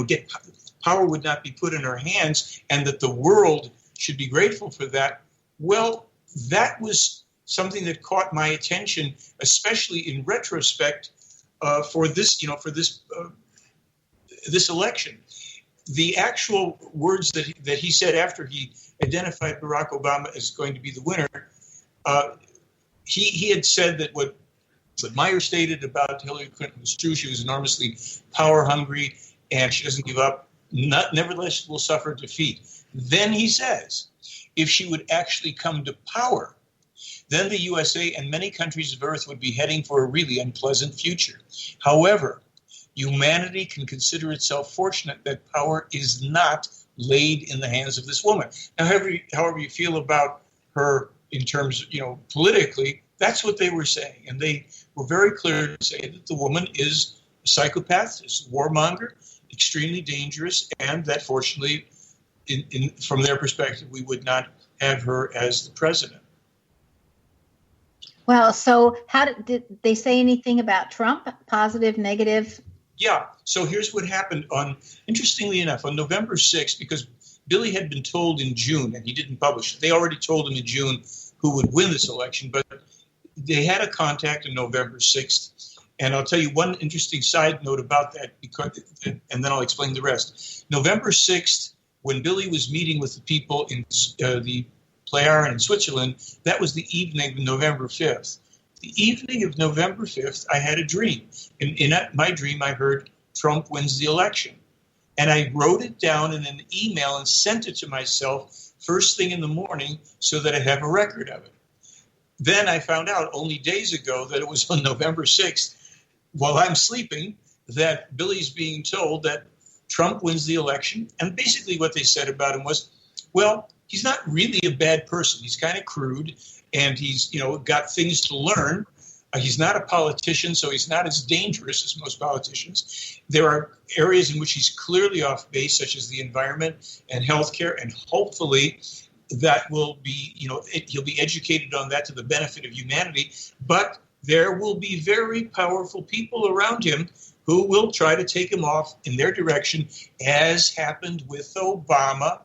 get power would not be put in her hands, and that the world should be grateful for that, well, that was something that caught my attention, especially in retrospect, for this election. The actual words that he said after he identified Barack Obama as going to be the winner, he had said that what Meier stated about Hillary Clinton was true. She was enormously power hungry, and she doesn't give up. Nevertheless, will suffer defeat. Then he says, if she would actually come to power, then the USA and many countries of Earth would be heading for a really unpleasant future. However, humanity can consider itself fortunate that power is not laid in the hands of this woman. Now, however you feel about her in terms, politically, that's what they were saying. And they were very clear to say that the woman is a psychopath, is a warmonger, extremely dangerous, and that fortunately, from their perspective, we would not have her as the president. Well, so did they say anything about Trump? Positive, negative? Yeah. So here's what happened interestingly enough, on November 6th, because Billy had been told in June, and he didn't publish it. They already told him in June who would win this election, but they had a contact on November 6th. And I'll tell you one interesting side note about that, and then I'll explain the rest. November 6th, when Billy was meeting with the people in the Pleiaren in Switzerland, that was the evening of November 5th. The evening of November 5th, I had a dream. In my dream, I heard Trump wins the election. And I wrote it down in an email and sent it to myself first thing in the morning so that I have a record of it. Then I found out only days ago that it was on November 6th, while I'm sleeping, that Billy's being told that Trump wins the election. And basically what they said about him was, well, he's not really a bad person. He's kind of crude, and he's, got things to learn. He's not a politician, so he's not as dangerous as most politicians. There are areas in which he's clearly off base, such as the environment and healthcare, and hopefully that will be, he'll be educated on that to the benefit of humanity. But there will be very powerful people around him who will try to take him off in their direction, as happened with Obama.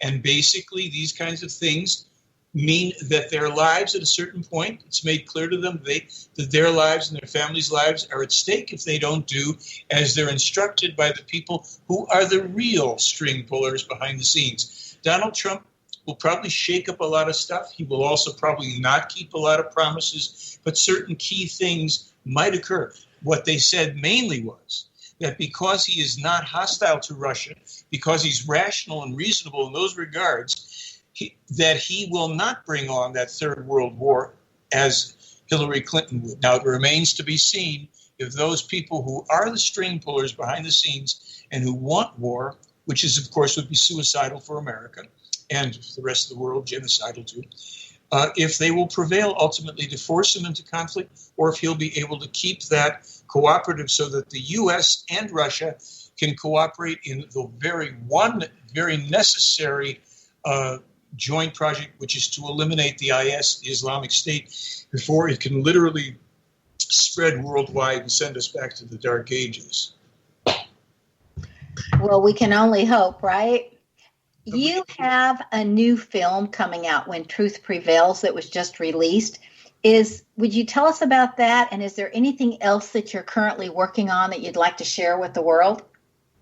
And basically, these kinds of things mean that their lives at a certain point, it's made clear to them that their lives and their families' lives are at stake if they don't do as they're instructed by the people who are the real string pullers behind the scenes. Donald Trump will probably shake up a lot of stuff. He will also probably not keep a lot of promises, but certain key things might occur. What they said mainly was that because he is not hostile to Russia, because he's rational and reasonable in those regards, that he will not bring on that third world war as Hillary Clinton would. Now, it remains to be seen if those people who are the string pullers behind the scenes and who want war, which is, of course, would be suicidal for America and the rest of the world, genocidal too, if they will prevail ultimately to force him into conflict, or if he'll be able to keep that cooperative so that the U.S. and Russia can cooperate in the very necessary joint project, which is to eliminate the IS, the Islamic State, before it can literally spread worldwide and send us back to the Dark Ages. Well, we can only hope, right? You have a new film coming out, When Truth Prevails, that was just released. Would you tell us about that? And is there anything else that you're currently working on that you'd like to share with the world?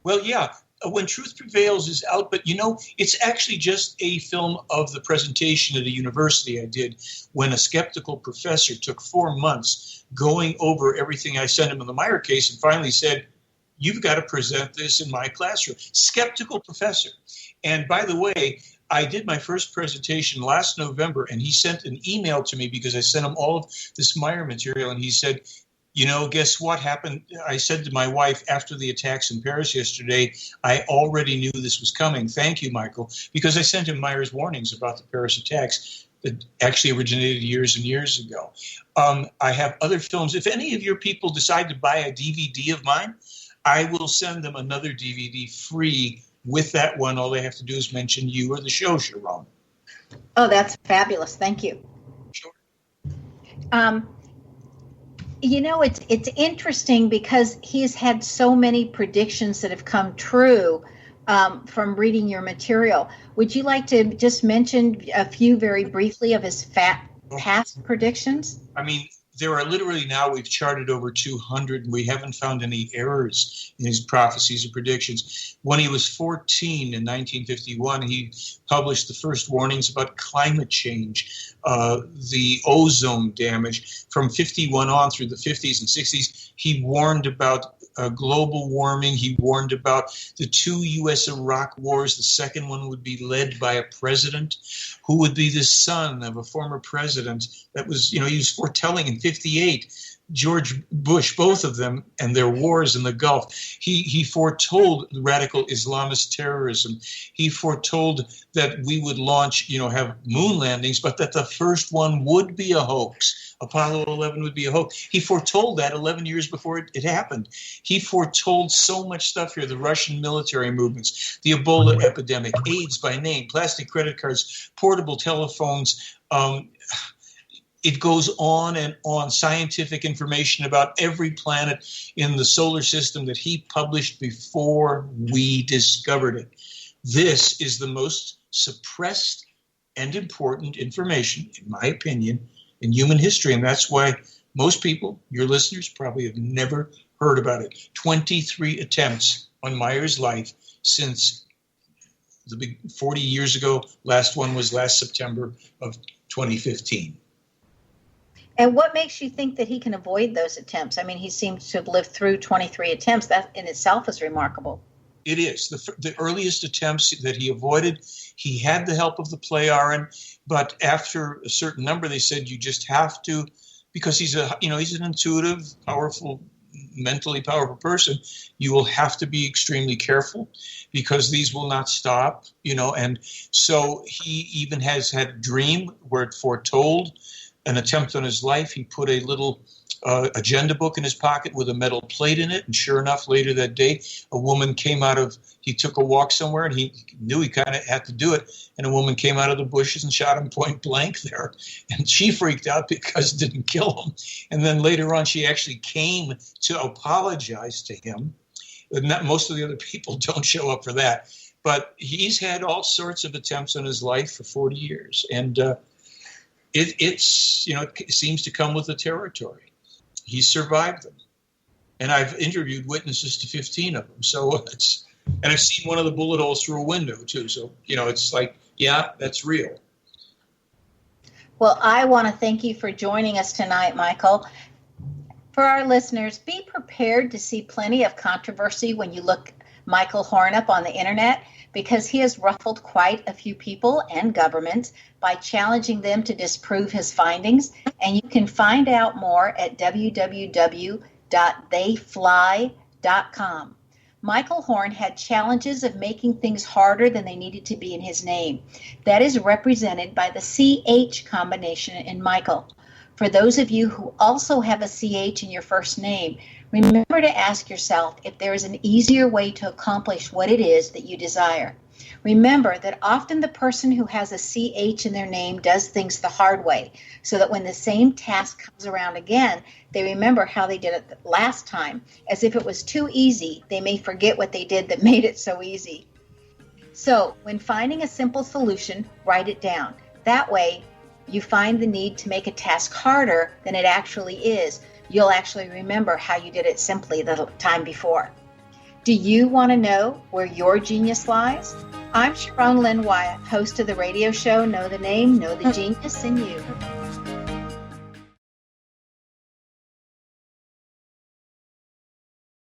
Well, yeah. When Truth Prevails is out, but it's actually just a film of the presentation at a university I did when a skeptical professor took 4 months going over everything I sent him in the Meier case and finally said, "You've got to present this in my classroom." Skeptical professor. And by the way, I did my first presentation last November, and he sent an email to me because I sent him all of this Meier material, and he said, guess what happened? I said to my wife after the attacks in Paris yesterday, I already knew this was coming. Thank you, Michael, because I sent him Meier's warnings about the Paris attacks that actually originated years and years ago. I have other films. If any of your people decide to buy a DVD of mine, I will send them another DVD free with that one. All they have to do is mention you or the show, Sharon. Oh, that's fabulous. Thank you. Sure. It's interesting because he's had so many predictions that have come true from reading your material. Would you like to just mention a few very briefly of his past predictions? I mean, there are literally now, we've charted over 200, and we haven't found any errors in his prophecies or predictions. When he was 14 in 1951, he published the first warnings about climate change, the ozone damage. From 51 on through the 50s and 60s, he warned about global warming. He warned about the 2 U.S.-Iraq wars. The second one would be led by a president who would be the son of a former president. That was, he was foretelling in 58, George Bush, both of them, and their wars in the Gulf. He foretold radical Islamist terrorism. He foretold that we would launch, have moon landings, but that the first one would be a hoax. Apollo 11 would be a hoax. He foretold that 11 years before it happened. He foretold so much stuff here, the Russian military movements, the Ebola epidemic, AIDS by name, plastic credit cards, portable telephones. It goes on and on. Scientific information about every planet in the solar system that he published before we discovered it. This is the most suppressed and important information, in my opinion, in human history. And that's why most people, your listeners, probably have never heard about it. 23 attempts on Meier's life since the big 40 years ago. Last one was last September of 2015. And what makes you think that he can avoid those attempts? I mean, he seems to have lived through 23 attempts. That in itself is remarkable. It is. The earliest attempts that he avoided, he had the help of the Plei-Aron, but after a certain number, they said you just have to, because he's an intuitive, powerful, mentally powerful person. You will have to be extremely careful because these will not stop, and so he even has had a dream where it foretold an attempt on his life. He put a little agenda book in his pocket with a metal plate in it. And sure enough, later that day, a woman came he took a walk somewhere and he knew he kind of had to do it. And a woman came out of the bushes and shot him point blank there. And she freaked out because it didn't kill him. And then later on, she actually came to apologize to him. Most of the other people don't show up for that. But he's had all sorts of attempts on his life for 40 years. And it seems to come with the territory. He survived them. And I've interviewed witnesses to 15 of them. So and I've seen one of the bullet holes through a window too. So, it's like, yeah, that's real. Well, I want to thank you for joining us tonight, Michael. For our listeners, be prepared to see plenty of controversy when you look Michael Horn up on the internet, because he has ruffled quite a few people and governments by challenging them to disprove his findings. And you can find out more at www.theyfly.com. Michael Horn had challenges of making things harder than they needed to be in his name. That is represented by the CH combination in Michael. For those of you who also have a CH in your first name, remember to ask yourself if there is an easier way to accomplish what it is that you desire. Remember that often the person who has a CH in their name does things the hard way, so that when the same task comes around again, they remember how they did it last time. As if it was too easy, they may forget what they did that made it so easy. So, when finding a simple solution, write it down. That way, you find the need to make a task harder than it actually is. You'll actually remember how you did it simply the time before. Do you want to know where your genius lies? I'm Sharon Lynn Wyatt, host of the radio show Know the Name, Know the Genius in You.